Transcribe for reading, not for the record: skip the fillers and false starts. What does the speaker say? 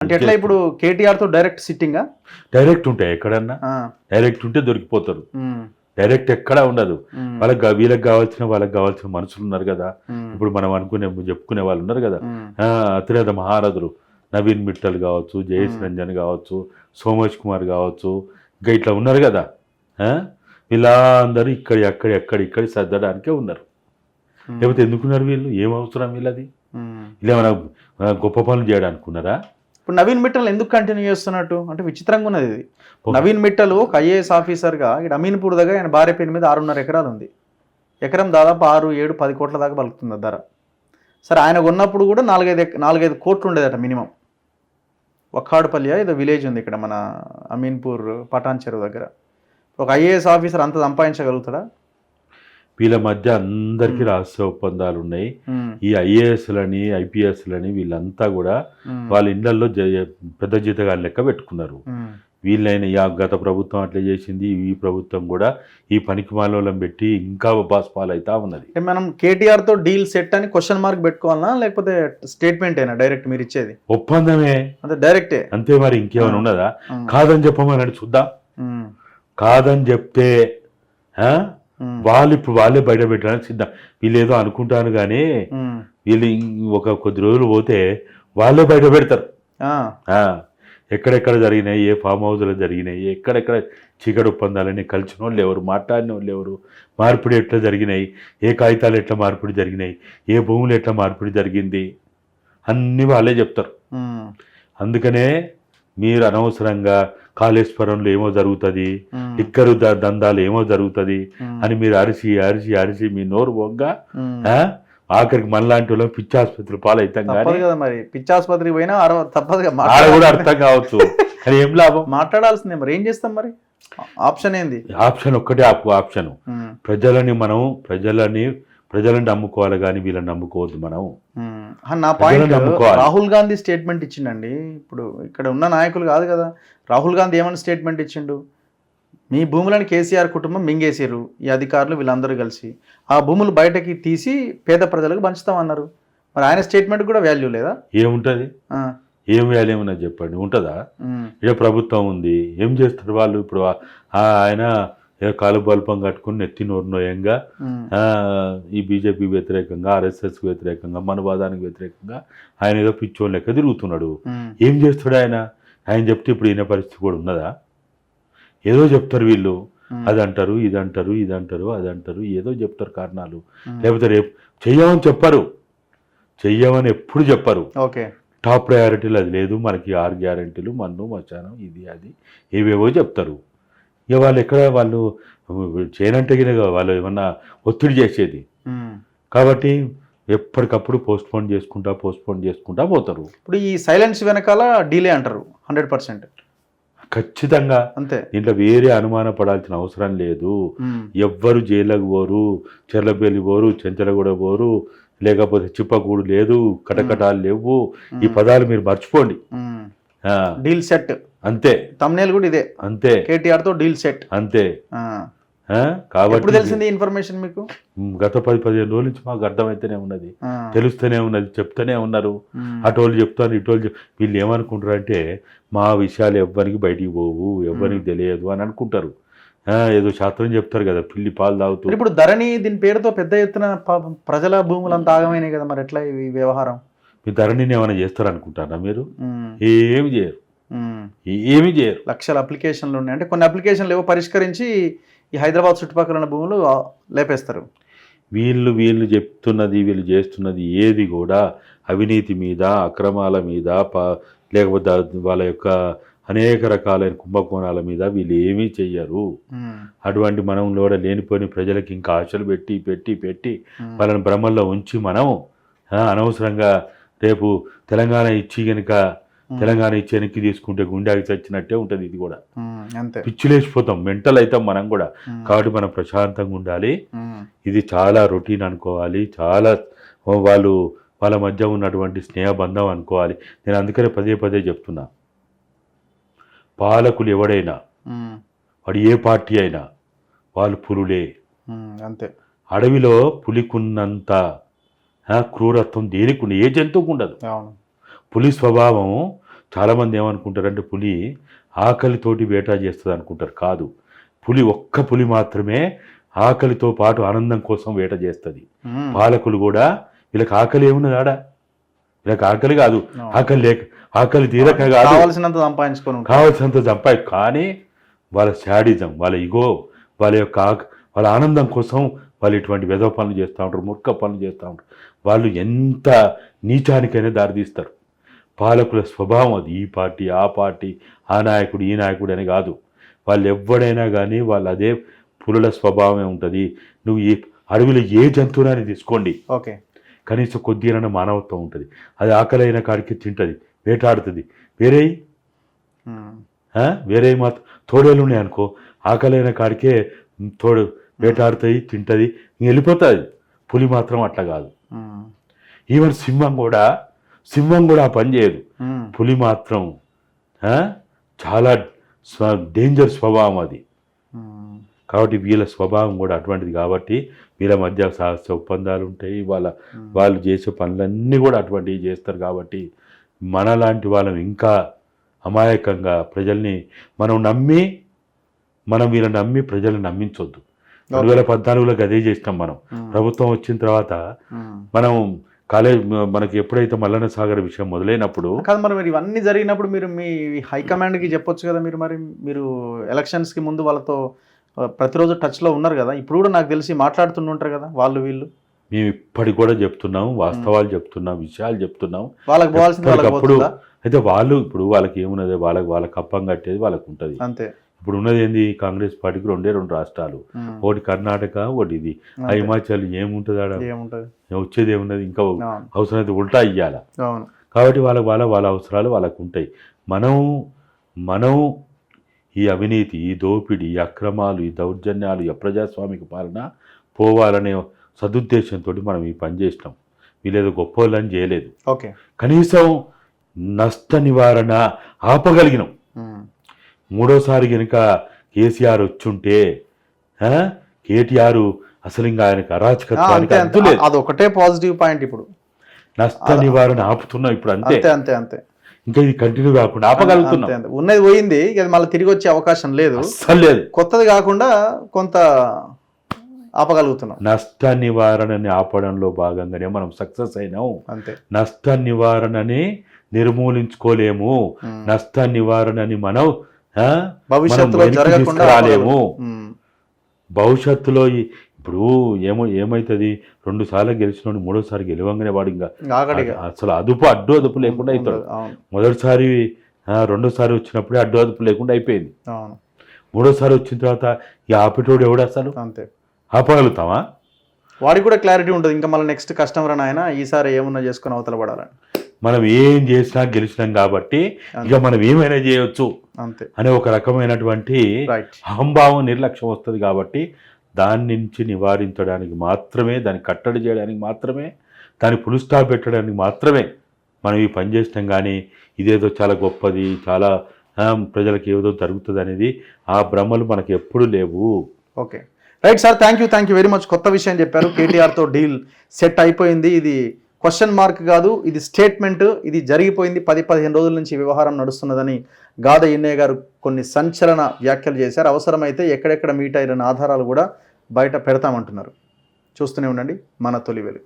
అంటే ఎట్లా ఇప్పుడు కేటీఆర్ తో డైరెక్ట్ సిట్టింగా? డైరెక్ట్ ఉంటాయి ఎక్కడన్నా, డైరెక్ట్ ఉంటే దొరికిపోతారు. డైరెక్ట్ ఎక్కడా ఉండదు. వీళ్ళకి కావాల్సిన మనుషులు ఉన్నారు కదా. ఇప్పుడు మనం చెప్పుకునే వాళ్ళు ఉన్నారు కదా, అతిరేత మహారథులు నవీన్ మిట్టల్ కావచ్చు, జయేష్ రంజన్ కావచ్చు, సోమేష్ కుమార్ కావచ్చు, ఇంకా ఇట్లా ఉన్నారు కదా. వీళ్ళందరూ ఇక్కడ సర్దడానికే ఉన్నారు. లేకపోతే ఎందుకున్నారు వీళ్ళు? ఏం అవసరం వీళ్ళది? ఇలా మన గొప్ప పనులు చేయడానికి ఉన్నారా? ఇప్పుడు నవీన్ మిట్టల్ ఎందుకు కంటిన్యూ చేస్తున్నట్టు అంటే విచిత్రంగా ఉన్నది ఇది. నవీన్ మిట్టల్ ఒక ఐఏఎస్ ఆఫీసర్గా ఇక్కడ అమీన్పూర్ దగ్గర ఆయన భార్య పేరు మీద 6.5 ఎకరాలు ఉంది. ఎకరం దాదాపు 6, 7, 10 కోట్ల దాకా పలుకుతుంది ధర. సరే ఆయన ఉన్నప్పుడు కూడా 4-5 కోట్లు ఉండేదట మినిమం. వక్కాడుపల్లి ఏదో విలేజ్ ఉంది ఇక్కడ మన అమీన్పూర్ పటాన్ చెరువు దగ్గర. ఒక ఐఏఎస్ ఆఫీసర్ అంత సంపాదించగలుగుతాడా? వీళ్ళ మధ్య అందరికీ రహస్య ఒప్పందాలు ఉన్నాయి. ఈ ఐఏఎస్లని ఐపీఎస్లని వీళ్ళంతా కూడా వాళ్ళ ఇళ్లలో పెద్ద జీతగాళ్ళ లెక్క పెట్టుకున్నారు. వీళ్ళైన గత ప్రభుత్వం అట్లా చేసింది, ఈ ప్రభుత్వం కూడా ఈ పనికి మాలోలం పెట్టి ఇంకా పాలు అవుతా ఉన్నది. మనం కేటీఆర్ తో డీల్ సెట్ అని క్వశ్చన్ మార్క్ పెట్టుకోవాలనా లేకపోతే స్టేట్మెంట్ అయినా డైరెక్ట్ మీరు ఇచ్చేది? ఒప్పందమే అంటే డైరెక్టే అంతే. మరి ఇంకేమైనా ఉన్నదా? కాదని చెప్పమన్నాడు చూద్దాం. కాదని చెప్తే ఇప్పుడు వాళ్ళే బయట పెట్టడానికి సిద్ధం. వీళ్ళు ఏదో అనుకుంటాను కానీ వీళ్ళు కొద్ది రోజులు పోతే వాళ్ళే బయట పెడతారు. ఎక్కడెక్కడ జరిగినాయి, ఏ ఫామ్ హౌస్లో జరిగినాయి, ఎక్కడెక్కడ చీకటి ఒప్పందాలని కలిసిన వాళ్ళు ఎవరు, మాట్లాడిన వాళ్ళు ఎవరు, మార్పిడి ఎట్లా జరిగినాయి, ఏ కాగితాలు ఎట్లా మార్పిడి జరిగినాయి, ఏ భూములు ఎట్లా మార్పిడి జరిగింది, అన్నీ వాళ్ళే చెప్తారు. అందుకనే మీరు అనవసరంగా కాళేశ్వరంలో ఏమో జరుగుతుంది, ఇక్కరు దందాలు ఏమో జరుగుతుంది అని మీరు అరిచి మీ నోరు బొగ్గా ఆఖరికి మనలాంటి వాళ్ళు పిచ్చాసుపత్రి పాలవుతాం. కదా మరి పిచ్చాసుపత్రికి పోయినా తప్పదుగా కూడా అర్థం కావచ్చు, కానీ ఏం లాభం? మాట్లాడాల్సిందే. మరి ఏం చేస్తాం? మరి ఆప్షన్ ఏంది? ఆప్షన్ ఒక్కటే ఆప్షన్. ప్రజలని నమ్ముకోవాలి కానీ వీళ్ళని నమ్ముకోవద్దు. మనం నా పాయింట్, రాహుల్ గాంధీ స్టేట్మెంట్ ఇచ్చిండండి. ఇప్పుడు ఇక్కడ ఉన్న నాయకులు కాదు కదా. రాహుల్ గాంధీ ఏమైనా స్టేట్మెంట్ ఇచ్చిండు? మీ భూములను కేసీఆర్ కుటుంబం మింగేసారు, ఈ అధికారులు వీళ్ళందరూ కలిసి ఆ భూములు బయటకి తీసి పేద ప్రజలకు పంచుతామన్నారు. మరి ఆయన స్టేట్మెంట్ కూడా వాల్యూ లేదా? ఏముంటుంది? ఏం వాల్యూ ఏమన్నా చెప్పండి, ఉంటుందా? ఇక ప్రభుత్వం ఉంది, ఏం చేస్తారు వాళ్ళు? ఇప్పుడు ఆయన కాలు బల్పం కట్టుకుని నెత్తి నోయంగా ఈ బీజేపీ వ్యతిరేకంగా, ఆర్ఎస్ఎస్ వ్యతిరేకంగా, మనవాదానికి వ్యతిరేకంగా ఆయన ఏదో పిచ్చోని లెక్క తిరుగుతున్నాడు. ఏం చేస్తాడు ఆయన? ఆయన చెప్తే ఇప్పుడు ఈయన పరిస్థితి కూడా ఉన్నదా? ఏదో చెప్తారు వీళ్ళు, అది అంటారు, ఇది అంటారు, అది అంటారు, ఏదో చెప్తారు కారణాలు. లేకపోతే రేపు చెయ్యమని చెప్పరు, చెయ్యమని ఎప్పుడు చెప్పరు. ఓకే, టాప్ ప్రయారిటీలు అది లేదు, మనకి 6 గ్యారెంటీలు, మన్ను మచానం, ఇది అది ఏవేవో చెప్తారు. ఇక వాళ్ళు చేయనంటే వాళ్ళు ఏమన్నా ఒత్తిడి చేసేది. కాబట్టి ఎప్పటికప్పుడు పోస్ట్పోన్ చేసుకుంటా పోతారు. ఇప్పుడు ఈ సైలెన్స్ వెనకాల డీలే అంటారు 100%. ఖచ్చితంగా అంతే. దీంట్లో వేరే అనుమాన పడాల్సిన అవసరం లేదు. ఎవ్వరు జైలుకు పోరు, చెర్లపల్లి పోరు, చెంచలగూడ పోరు, లేకపోతే చిప్పకూడు లేదు, కటకటాలు లేవు. ఈ పదాలు మీరు మర్చిపోండి. డీల్ సెట్ అంతే. తమ్నేల్ కూడా ఇదే అంతే, కేటీఆర్ తో డీల్ సెట్ అంతే. కాబట్టి తెలిసింది ఇన్ఫర్మేషన్ మీకు గత 10-15 రోజుల నుంచి మాకు అర్థమైతేనే ఉన్నది, తెలుస్తూనే ఉన్నది, చెప్తూనే ఉన్నారు. అటోళ్ళు చెప్తాను, ఇటోళ్ళు వీళ్ళు ఏమనుకుంటారు అంటే మా విషయాలు ఎవ్వరికి బయటికి పోవు, ఎవ్వరికి తెలియదు అని అనుకుంటారు. ఏదో శాస్త్రం చెప్తారు కదా, పిల్లి పాలు తాగుతారు. ఇప్పుడు ధరణి దీని పేరుతో పెద్ద ఎత్తున ప్రజల భూములంతా ఆగమైనాయి కదా, మరి ఎట్లా ఈ వ్యవహారం? మీ ధరణిని ఏమైనా చేస్తారనుకుంటారా మీరు? ఏమి చేయరు, ఏమి చేయరు. లక్షల అప్లికేషన్లు ఉన్నాయి. అంటే కొన్ని అప్లికేషన్లు ఏవో పరిష్కరించి ఈ హైదరాబాద్ చుట్టుపక్కల ఉన్న భూములు లేపేస్తారు. వీళ్ళు చెప్తున్నది, వీళ్ళు చేస్తున్నది ఏది కూడా అవినీతి మీద, అక్రమాల మీద, లేకపోతే వాళ్ళ యొక్క అనేక రకాలైన కుంభకోణాల మీద వీళ్ళు ఏమీ చెయ్యరు. అటువంటి మనంలో లేనిపోయిన ప్రజలకు ఇంకా ఆశలు పెట్టి పెట్టి పెట్టి వాళ్ళని భ్రమల్లో ఉంచి మనం అనవసరంగా రేపు తెలంగాణ ఇచ్చి వెనక్కి తీసుకుంటే గుండెకి చచ్చినట్టే ఉంటుంది. ఇది కూడా పిచ్చులేసిపోతాం, మెంటల్ అవుతాం మనం కూడా. కాబట్టి మనం ప్రశాంతంగా ఉండాలి. ఇది చాలా రొటీన్ అనుకోవాలి, చాలా వాళ్ళ మధ్య ఉన్నటువంటి స్నేహబంధం అనుకోవాలి. నేను అందుకనే పదే చెప్తున్నా, పాలకులు ఎవడైనా, వాడు ఏ పార్టీ అయినా, వాళ్ళు పులులే అంతే. అడవిలో పులికున్నంత క్రూరత్వం దేనికి ఉండదు, ఏ జంతువుకు ఉండదు. పులి స్వభావం చాలామంది ఏమనుకుంటారంటే పులి ఆకలితోటి వేట చేస్తుంది అనుకుంటారు. కాదు, ఒక్క పులి మాత్రమే ఆకలితో పాటు ఆనందం కోసం వేట చేస్తుంది. పాలకులు కూడా వీళ్ళకి ఆకలి ఏమున్నది ఆడ, వీళ్ళకి ఆకలి కాదు, ఆకలి తీరక కాదు, కావాల్సినంత సంపాదించుకోను కానీ వాళ్ళ శాడిజం, వాళ్ళ ఇగో, వాళ్ళ ఆనందం కోసం వాళ్ళు ఇటువంటి వెధవ పనులు చేస్తూ ఉంటారు, మూర్ఖ పనులు చేస్తూ ఉంటారు. వాళ్ళు ఎంత నీచానికైనా దారితీస్తారు. పాలకుల స్వభావం అది. ఈ పార్టీ ఆ పార్టీ, ఆ నాయకుడు ఈ నాయకుడు అని కాదు. వాళ్ళు ఎవడైనా కానీ వాళ్ళు అదే పులుల స్వభావమే ఉంటుంది. నువ్వు ఈ అడవిలో ఏ జంతువునని తీసుకోండి, ఓకే, కనీసం కొద్దిగా మానవత్వం ఉంటుంది. అది ఆకలైన కాడికి తింటుంది, వేటాడుతుంది. వేరే మాత్రం తోడేళ్ళు ఉన్నాయి అనుకో, ఆకలైన కాడికే వేటాడుతాయి, తింటుంది, వెళ్ళిపోతుంది. పులి మాత్రం అట్లా కాదు. ఈవెన్ సింహం కూడా ఆ పని చేయదు. పులి మాత్రం చాలా డేంజర్ స్వభావం అది. కాబట్టి వీళ్ళ స్వభావం కూడా అటువంటిది. కాబట్టి వీళ్ళ మధ్య సహస్య ఒప్పందాలు ఉంటాయి. వాళ్ళు చేసే పనులన్నీ కూడా అటువంటివి చేస్తారు. కాబట్టి మనలాంటి వాళ్ళం ఇంకా అమాయకంగా ప్రజల్ని వీళ్ళని నమ్మి ప్రజల్ని నమ్మించొద్దు. 2014లో అదే చేసినాం మనం. ప్రభుత్వం వచ్చిన తర్వాత మనం మనకి ఎప్పుడైతే మల్లన్న సాగర్ విషయం మొదలైనప్పుడు కాదు, మరి ఇవన్నీ జరిగినప్పుడు మీరు మీ హైకమాండ్కి చెప్పొచ్చు కదా. మీరు ఎలక్షన్స్కి ముందు వాళ్ళతో ప్రతిరోజు టచ్లో ఉన్నారు కదా. ఇప్పుడు కూడా నాకు తెలిసి మాట్లాడుతుంటారు కదా వీళ్ళు. మేము ఇప్పటికి కూడా చెప్తున్నాం, వాస్తవాలు చెప్తున్నాం, విషయాలు చెప్తున్నాం. వాళ్ళకి పోవాల్సింది అయితే వాళ్ళకి ఏమున్నది, వాళ్ళ కప్పం కట్టేది వాళ్ళకు ఉంటుంది అంతే. ఇప్పుడు ఉన్నది ఏంది, కాంగ్రెస్ పార్టీకి 2 రాష్ట్రాలు, ఒకటి కర్ణాటక, ఒకటి ఇది. ఆ హిమాచల్ ఏముంటుంది ఆడ, వచ్చేది ఏమున్నది, ఇంకా అవసరమైతే ఉల్టా ఇయ్యాల. కాబట్టి వాళ్ళ అవసరాలు వాళ్ళకు ఉంటాయి. మనం ఈ అవినీతి, ఈ దోపిడీ, ఈ అక్రమాలు, ఈ దౌర్జన్యాలు, ఈ అప్రజాస్వామిక పాలన పోవాలనే సదుద్దేశంతో మనం ఈ పని చేసినాం. వీళ్ళేదో గొప్ప వాళ్ళని చేయలేదు. ఓకే, కనీసం నష్ట నివారణ ఆపగలిగినాం. మూడోసారి కనుక కేసీఆర్ వచ్చుంటే కేటీఆర్ అసలు ఇంకా ఆయనకు అరాచకత్వానికి అదొకటే పాజిటివ్ పాయింట్. ఇప్పుడు నష్ట నివారణ ఆపుతున్నాం ఇప్పుడు, అంతే. ఇంకా ఇది కంటిన్యూ కాకుండా ఆపగలుగుతున్నాం. ఉన్నది పోయింది, మళ్ళీ తిరిగి వచ్చే అవకాశం లేదు, అస్సలు లేదు. కొత్తది కాకుండా కొంత ఆపగలుగుతున్నాం. నష్ట నివారణని ఆపడంలో భాగంగానే మనం సక్సెస్ అయినాం. అంతే. నష్ట నివారణని నిర్మూలించుకోలేము, నష్ట నివారణని మనం భవిష్యత్తులో జరగకుండా రాలేము. భవిష్యత్తులో ఇప్పుడు ఏమైతుంది, 2 సార్లు గెలిచినోడు 3వసారి గెలవంగానే వాడు ఇంకా అసలు అడ్డు లేకుండా అవుతాడు. మొదటిసారి 2వసారి వచ్చినప్పుడే అడ్డు లేకుండా అయిపోయింది. 3వసారి వచ్చిన తర్వాత ఈ ఆపేటోడు ఎవడు అసలు, అంతే. ఆపగలుగుతామా? వాడికి కూడా క్లారిటీ ఉంటుంది, ఇంకా మళ్ళీ నెక్స్ట్ కస్టమర్ అని ఆయన ఈసారి ఏమున్నా చేసుకుని అవతల పడాలని. మనం ఏం చేసినా గెలిచినాం కాబట్టి ఇక మనం ఏమైనా చేయొచ్చు అంతే అనే ఒక రకమైనటువంటి అహంభావం, నిర్లక్ష్యం వస్తుంది. కాబట్టి దాని నుంచి నివారించడానికి మాత్రమే, దాన్ని కట్టడి చేయడానికి మాత్రమే, దాన్ని ఫుల్ స్టాప్ పెట్టడానికి మాత్రమే మనం ఈ పని చేసినాం. కానీ ఇదేదో చాలా గొప్పది, చాలా ప్రజలకు ఏదో జరుగుతుంది అనేది ఆ భ్రమలు మనకు ఎప్పుడు లేవు. Okay, right sir, thank you very much. కొత్త విషయం చెప్పారు. కేటీఆర్తో డీల్ సెట్ అయిపోయింది. ఇది క్వశ్చన్ మార్క్ కాదు, ఇది స్టేట్మెంట్. ఇది జరిగిపోయింది. 10-15 రోజుల నుంచి వ్యవహారం నడుస్తున్నదని గాద ఎన్నయ్య గారు కొన్ని సంచలన వ్యాఖ్యలు చేశారు. అవసరమైతే ఎక్కడెక్కడ మీట్ అయిన ఆధారాలు కూడా బయట పెడతామంటున్నారు. చూస్తూనే ఉండండి మన తొలి వెలుగు.